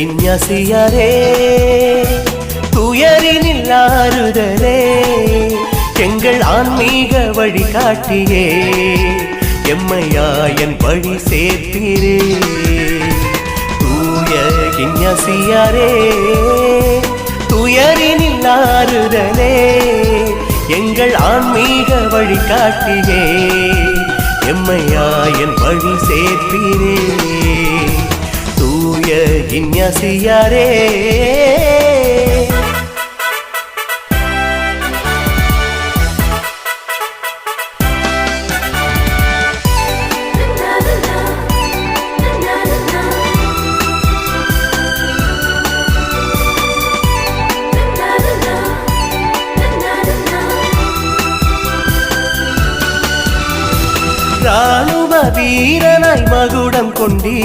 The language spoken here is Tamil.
இஞ்ஞாசியாரே துயரினில் ஆறுதலே எங்கள் ஆன்மீக வழிகாட்டியே எம்மையாயன் வழி சேர்த்தீரே தூய இஞ்ஞாசியாரே துயரினில் ஆறுதலே எங்கள் ஆன்மீக வழிகாட்டியே எம்மையாயன் வழி சேர்த்தீரே தூய இஞ்ஞாசியாரே ராணுவ வீரனாய் மகுடம் கொண்டீ